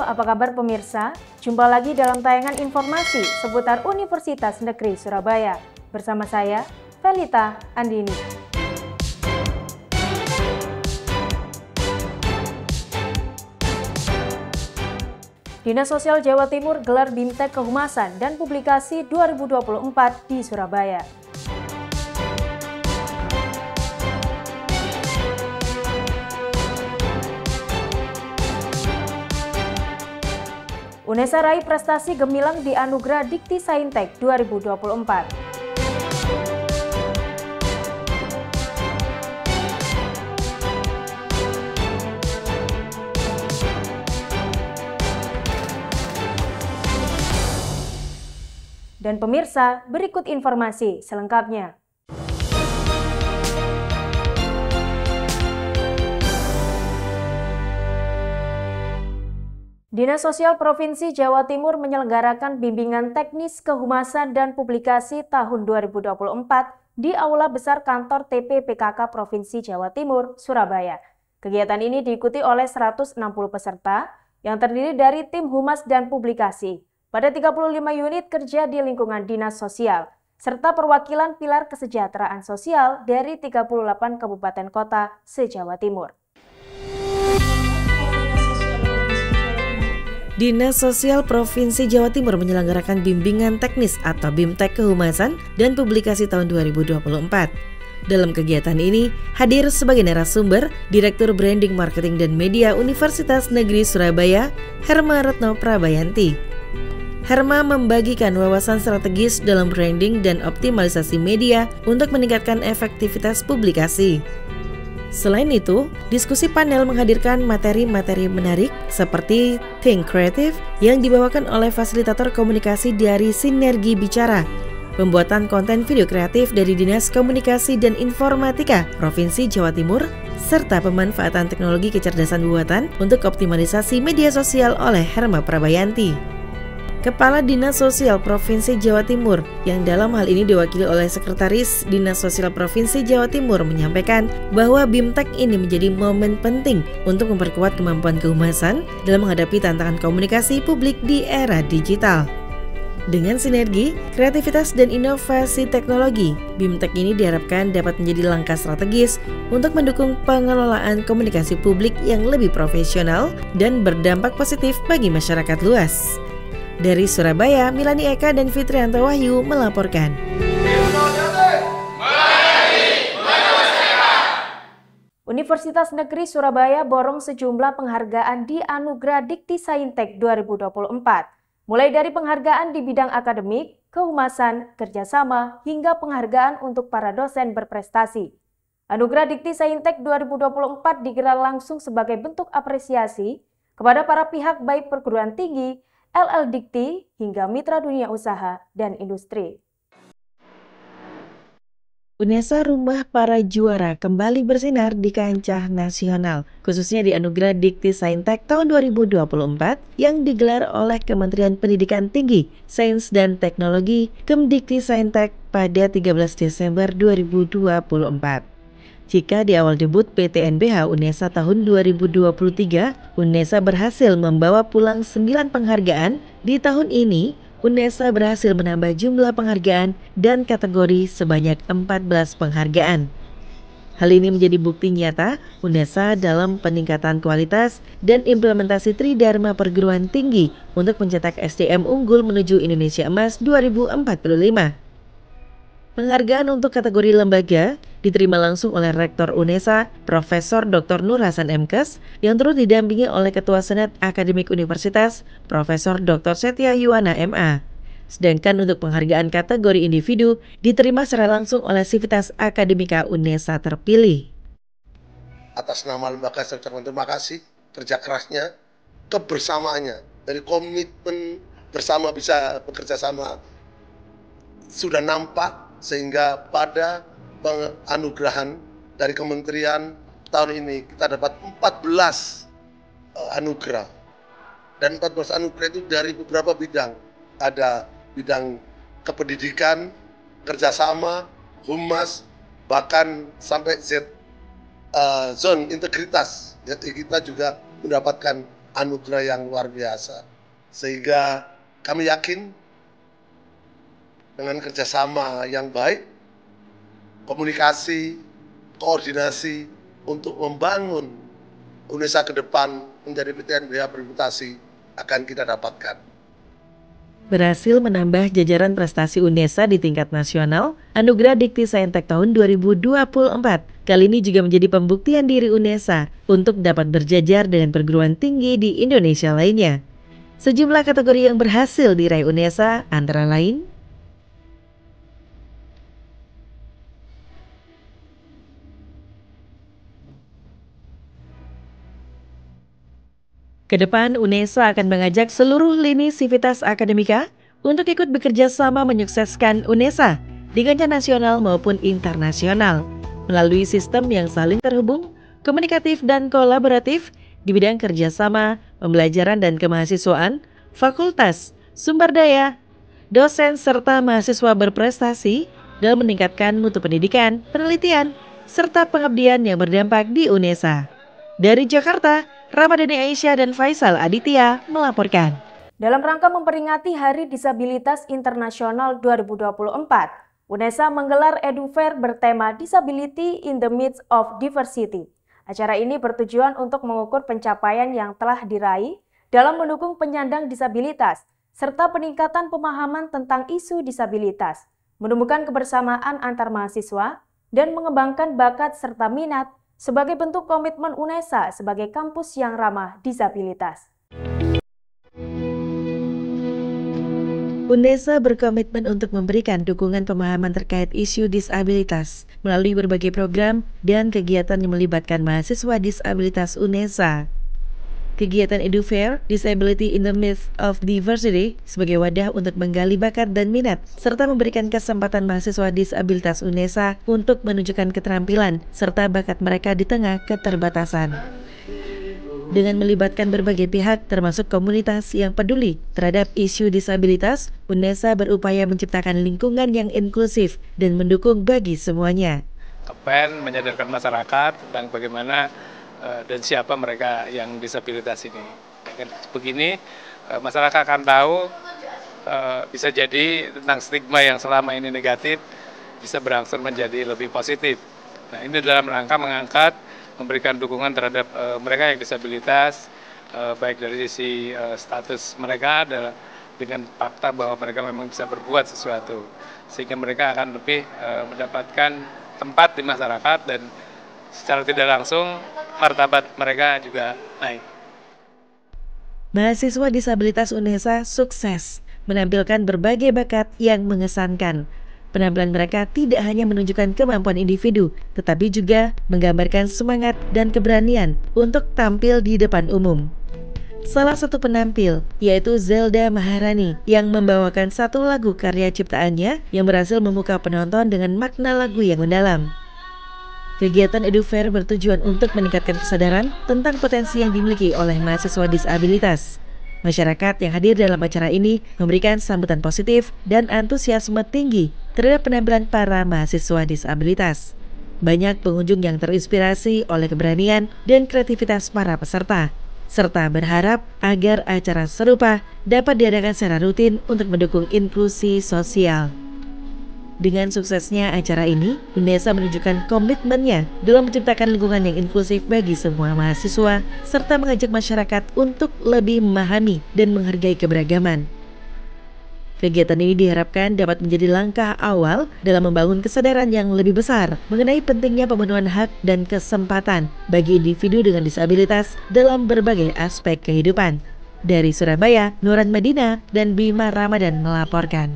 apa kabar pemirsa? Jumpa lagi dalam tayangan informasi seputar Universitas Negeri Surabaya. Bersama saya, Felita Andini. Dinas Sosial Jawa Timur gelar BIMTEK Kehumasan dan Publikasi 2024 di Surabaya. UNESA raih prestasi gemilang di Anugerah Dikti Saintek 2024. Dan pemirsa, berikut informasi selengkapnya. Dinas Sosial Provinsi Jawa Timur menyelenggarakan bimbingan teknis kehumasan dan publikasi tahun 2024 di Aula Besar Kantor TP/PKK Provinsi Jawa Timur, Surabaya. Kegiatan ini diikuti oleh 160 peserta yang terdiri dari tim humas dan publikasi pada 35 unit kerja di lingkungan Dinas Sosial, serta perwakilan pilar kesejahteraan sosial dari 38 kabupaten kota se-Jawa Timur. Dinas Sosial Provinsi Jawa Timur menyelenggarakan bimbingan teknis atau BIMTEK Kehumasan dan Publikasi tahun 2024. Dalam kegiatan ini, hadir sebagai narasumber Direktur Branding Marketing dan Media Universitas Negeri Surabaya, Herma Retno Prabayanti. Herma membagikan wawasan strategis dalam branding dan optimalisasi media untuk meningkatkan efektivitas publikasi. Selain itu, diskusi panel menghadirkan materi-materi menarik seperti Think Creative yang dibawakan oleh fasilitator komunikasi dari Sinergi Bicara, pembuatan konten video kreatif dari Dinas Komunikasi dan Informatika Provinsi Jawa Timur, serta pemanfaatan teknologi kecerdasan buatan untuk optimalisasi media sosial oleh Herma Prabayanti. Kepala Dinas Sosial Provinsi Jawa Timur yang dalam hal ini diwakili oleh Sekretaris Dinas Sosial Provinsi Jawa Timur menyampaikan bahwa BIMTEK ini menjadi momen penting untuk memperkuat kemampuan kehumasan dalam menghadapi tantangan komunikasi publik di era digital. Dengan sinergi, kreativitas dan inovasi teknologi, BIMTEK ini diharapkan dapat menjadi langkah strategis untuk mendukung pengelolaan komunikasi publik yang lebih profesional dan berdampak positif bagi masyarakat luas. Dari Surabaya, Milani Eka dan Fitrianto Wahyu melaporkan. Universitas Negeri Surabaya borong sejumlah penghargaan di Anugerah Dikti Saintek 2024. Mulai dari penghargaan di bidang akademik, kehumasan, kerjasama, hingga penghargaan untuk para dosen berprestasi. Anugerah Dikti Saintek 2024 digelar langsung sebagai bentuk apresiasi kepada para pihak baik perguruan tinggi, LL Dikti, hingga mitra dunia usaha dan industri. UNESA Rumah Para Juara kembali bersinar di kancah nasional, khususnya di Anugerah Dikti Saintek tahun 2024 yang digelar oleh Kementerian Pendidikan Tinggi, Sains dan Teknologi Kemdikti Saintek pada 13 Desember 2024. Jika di awal debut PTNBH UNESA tahun 2023, UNESA berhasil membawa pulang 9 penghargaan, di tahun ini UNESA berhasil menambah jumlah penghargaan dan kategori sebanyak 14 penghargaan. Hal ini menjadi bukti nyata UNESA dalam peningkatan kualitas dan implementasi Tridharma Perguruan Tinggi untuk mencetak SDM unggul menuju Indonesia Emas 2045. Penghargaan untuk kategori lembaga diterima langsung oleh Rektor UNESA, Profesor Dr. Nur Hasan MKes, yang turut didampingi oleh Ketua Senat Akademik Universitas, Profesor Dr. Setia Yuwana MA. Sedangkan untuk penghargaan kategori individu diterima secara langsung oleh Sivitas Akademika UNESA terpilih. Atas nama lembaga saya ucapkan terima kasih kerja kerasnya, kebersamaannya, dari komitmen bersama bisa bekerja sama sudah nampak. Sehingga pada penganugerahan dari kementerian tahun ini kita dapat 14 anugerah. Dan 14 anugerah itu dari beberapa bidang. Ada bidang kependidikan, kerjasama, humas, bahkan sampai zone integritas. Jadi kita juga mendapatkan anugerah yang luar biasa. Sehingga kami yakin dengan kerjasama yang baik, komunikasi, koordinasi untuk membangun UNESA ke depan menjadi PTNBH bermutasi akan kita dapatkan. Berhasil menambah jajaran prestasi UNESA di tingkat nasional, Anugerah Dikti Saintek tahun 2024 kali ini juga menjadi pembuktian diri UNESA untuk dapat berjajar dengan perguruan tinggi di Indonesia lainnya. Sejumlah kategori yang berhasil diraih UNESA antara lain Kedepan, UNESA akan mengajak seluruh lini sivitas akademika untuk ikut bekerja sama menyukseskan UNESA di kancah nasional maupun internasional melalui sistem yang saling terhubung, komunikatif dan kolaboratif di bidang kerjasama, pembelajaran dan kemahasiswaan, fakultas, sumber daya, dosen serta mahasiswa berprestasi dalam meningkatkan mutu pendidikan, penelitian, serta pengabdian yang berdampak di UNESA. Dari Jakarta, Ramadhani Aisyah dan Faisal Aditya melaporkan. Dalam rangka memperingati Hari Disabilitas Internasional 2024, UNESA menggelar EduFair bertema Disability in the Midst of Diversity. Acara ini bertujuan untuk mengukur pencapaian yang telah diraih dalam mendukung penyandang disabilitas, serta peningkatan pemahaman tentang isu disabilitas, menumbuhkan kebersamaan antar mahasiswa, dan mengembangkan bakat serta minat sebagai bentuk komitmen UNESA sebagai kampus yang ramah disabilitas. UNESA berkomitmen untuk memberikan dukungan pemahaman terkait isu disabilitas melalui berbagai program dan kegiatan yang melibatkan mahasiswa disabilitas UNESA. Kegiatan EduFair, Disability in the Midst of Diversity, sebagai wadah untuk menggali bakat dan minat, serta memberikan kesempatan mahasiswa disabilitas UNESA untuk menunjukkan keterampilan serta bakat mereka di tengah keterbatasan. Dengan melibatkan berbagai pihak termasuk komunitas yang peduli terhadap isu disabilitas, UNESA berupaya menciptakan lingkungan yang inklusif dan mendukung bagi semuanya. Campaign menyadarkan masyarakat tentang bagaimana dan siapa mereka yang disabilitas ini. Begini, masyarakat akan tahu bisa jadi tentang stigma yang selama ini negatif bisa berangsur menjadi lebih positif. Nah, ini dalam rangka mengangkat, memberikan dukungan terhadap mereka yang disabilitas, baik dari sisi status mereka dengan fakta bahwa mereka memang bisa berbuat sesuatu, sehingga mereka akan lebih mendapatkan tempat di masyarakat dan secara tidak langsung martabat mereka juga naik. Mahasiswa disabilitas UNESA sukses menampilkan berbagai bakat yang mengesankan. Penampilan mereka tidak hanya menunjukkan kemampuan individu, tetapi juga menggambarkan semangat dan keberanian untuk tampil di depan umum. Salah satu penampil yaitu Zelda Maharani yang membawakan satu lagu karya ciptaannya yang berhasil memukau penonton dengan makna lagu yang mendalam. Kegiatan EduFair bertujuan untuk meningkatkan kesadaran tentang potensi yang dimiliki oleh mahasiswa disabilitas. Masyarakat yang hadir dalam acara ini memberikan sambutan positif dan antusiasme tinggi terhadap penampilan para mahasiswa disabilitas. Banyak pengunjung yang terinspirasi oleh keberanian dan kreativitas para peserta, serta berharap agar acara serupa dapat diadakan secara rutin untuk mendukung inklusi sosial. Dengan suksesnya acara ini, UNESA menunjukkan komitmennya dalam menciptakan lingkungan yang inklusif bagi semua mahasiswa, serta mengajak masyarakat untuk lebih memahami dan menghargai keberagaman. Kegiatan ini diharapkan dapat menjadi langkah awal dalam membangun kesadaran yang lebih besar mengenai pentingnya pemenuhan hak dan kesempatan bagi individu dengan disabilitas dalam berbagai aspek kehidupan. Dari Surabaya, Nuran Madina dan Bima Ramadan melaporkan.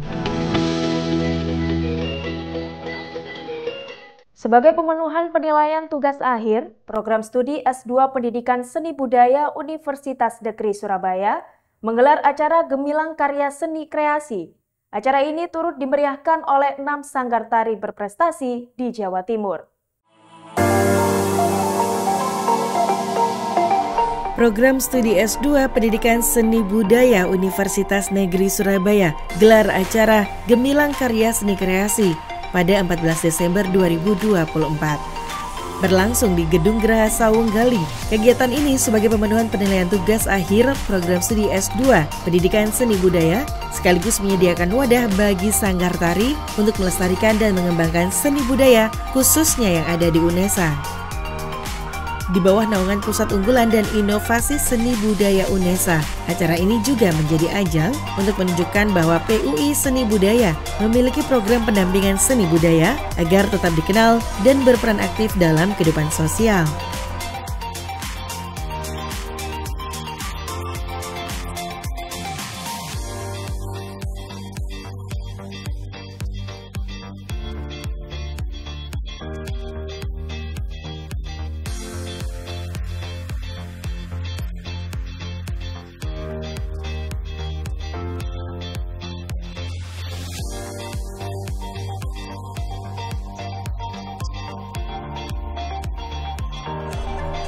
Sebagai pemenuhan penilaian tugas akhir, program studi S2 Pendidikan Seni Budaya Universitas Negeri Surabaya menggelar acara Gemilang Karya Seni Kreasi. Acara ini turut dimeriahkan oleh 6 sanggar tari berprestasi di Jawa Timur. Program studi S2 Pendidikan Seni Budaya Universitas Negeri Surabaya gelar acara Gemilang Karya Seni Kreasi pada 14 Desember 2024. berlangsung di Gedung Geraha Sawung Gali. Kegiatan ini sebagai pemenuhan penilaian tugas akhir program studi S2 Pendidikan Seni Budaya, sekaligus menyediakan wadah bagi sanggar tari untuk melestarikan dan mengembangkan seni budaya, khususnya yang ada di UNESA. Di bawah naungan Pusat Unggulan dan Inovasi Seni Budaya UNESA, acara ini juga menjadi ajang untuk menunjukkan bahwa PUI Seni Budaya memiliki program pendampingan seni budaya agar tetap dikenal dan berperan aktif dalam kehidupan sosial.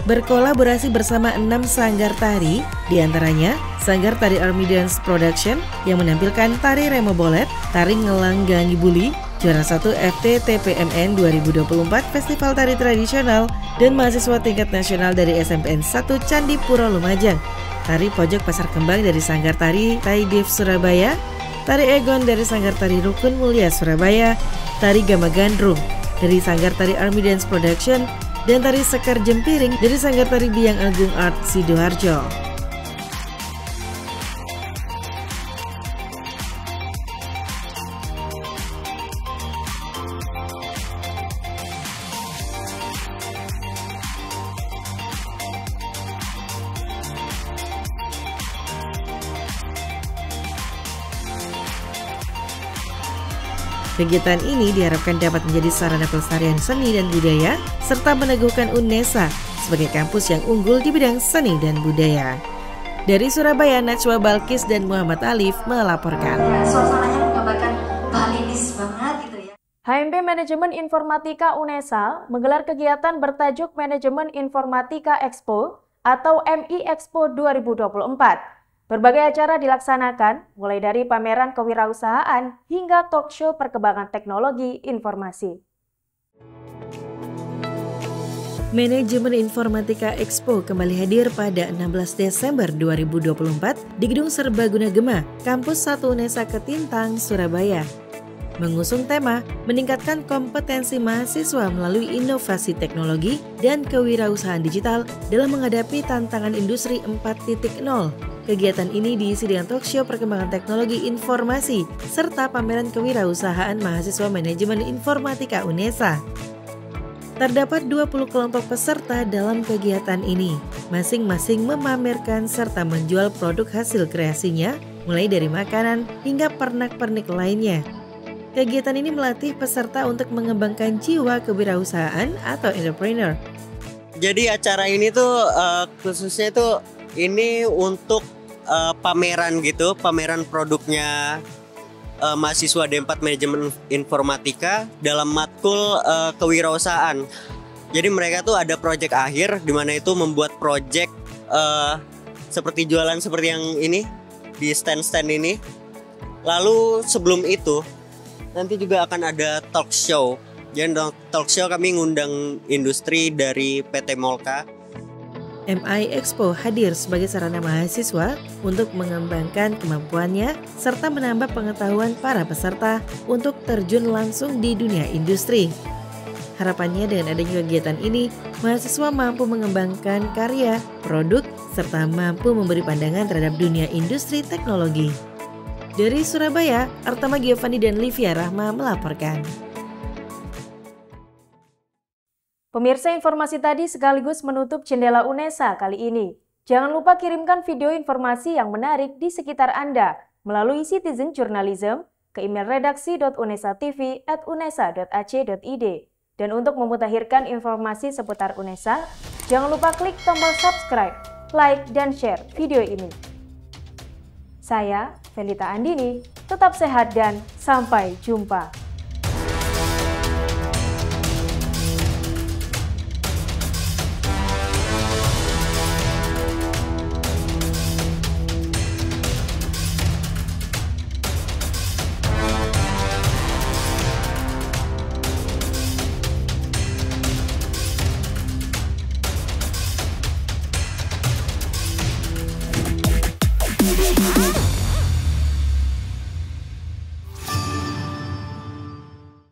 Berkolaborasi bersama 6 sanggar tari, diantaranya Sanggar Tari Army Dance Production yang menampilkan tari Remo Bolet, tari Ngelang Gangi Buli, juara 1 FTTPMN 2024 Festival Tari Tradisional, dan mahasiswa tingkat nasional dari SMPN 1 Candi Puro Lumajang, tari Pojok Pasar Kembang dari Sanggar Tari Taidif Surabaya, tari Egon dari Sanggar Tari Rukun Mulia Surabaya, tari Gama Gandrung dari Sanggar Tari Army Dance Production, dan tari Sekar Jempiring dari Sanggar Tari Biang Agung Art Sidoarjo. Kegiatan ini diharapkan dapat menjadi sarana pelestarian seni dan budaya serta meneguhkan UNESA sebagai kampus yang unggul di bidang seni dan budaya. Dari Surabaya, Najwa Balkis dan Muhammad Alif melaporkan. Suasananya menggambarkan Balinis banget gitu ya. HMP Manajemen Informatika UNESA menggelar kegiatan bertajuk Manajemen Informatika Expo atau MI Expo 2024. Berbagai acara dilaksanakan, mulai dari pameran kewirausahaan hingga talk show perkembangan teknologi informasi. Manajemen Informatika Expo kembali hadir pada 16 Desember 2024 di Gedung Serbaguna Gema, Kampus 1 UNESA Ketintang, Surabaya. Mengusung tema meningkatkan kompetensi mahasiswa melalui inovasi teknologi dan kewirausahaan digital dalam menghadapi tantangan industri 4.0. Kegiatan ini diisi dengan talk show perkembangan teknologi informasi serta pameran kewirausahaan mahasiswa manajemen informatika UNESA. Terdapat 20 kelompok peserta dalam kegiatan ini, masing-masing memamerkan serta menjual produk hasil kreasinya, mulai dari makanan hingga pernak-pernik lainnya. Kegiatan ini melatih peserta untuk mengembangkan jiwa kewirausahaan atau entrepreneur. Jadi acara ini tuh khususnya tuh ini untuk pameran gitu, pameran produknya mahasiswa D4 Manajemen Informatika dalam matkul kewirausahaan. Jadi mereka tuh ada proyek akhir di mana itu membuat proyek seperti jualan seperti yang ini di stand-stand ini. Lalu sebelum itu nanti juga akan ada talk show. Jadi talk show kami ngundang industri dari PT Molka. MI Expo hadir sebagai sarana mahasiswa untuk mengembangkan kemampuannya serta menambah pengetahuan para peserta untuk terjun langsung di dunia industri. Harapannya dengan adanya kegiatan ini, mahasiswa mampu mengembangkan karya, produk, serta mampu memberi pandangan terhadap dunia industri teknologi. Dari Surabaya, Artama Giovanni dan Livia Rahma melaporkan. Pemirsa, informasi tadi sekaligus menutup Jendela UNESA kali ini. Jangan lupa kirimkan video informasi yang menarik di sekitar Anda melalui Citizen Journalism ke email redaksi.unesatv@unesa.ac.id. Dan untuk memutakhirkan informasi seputar UNESA, jangan lupa klik tombol subscribe, like, dan share video ini. Saya, Felita Andini, tetap sehat dan sampai jumpa.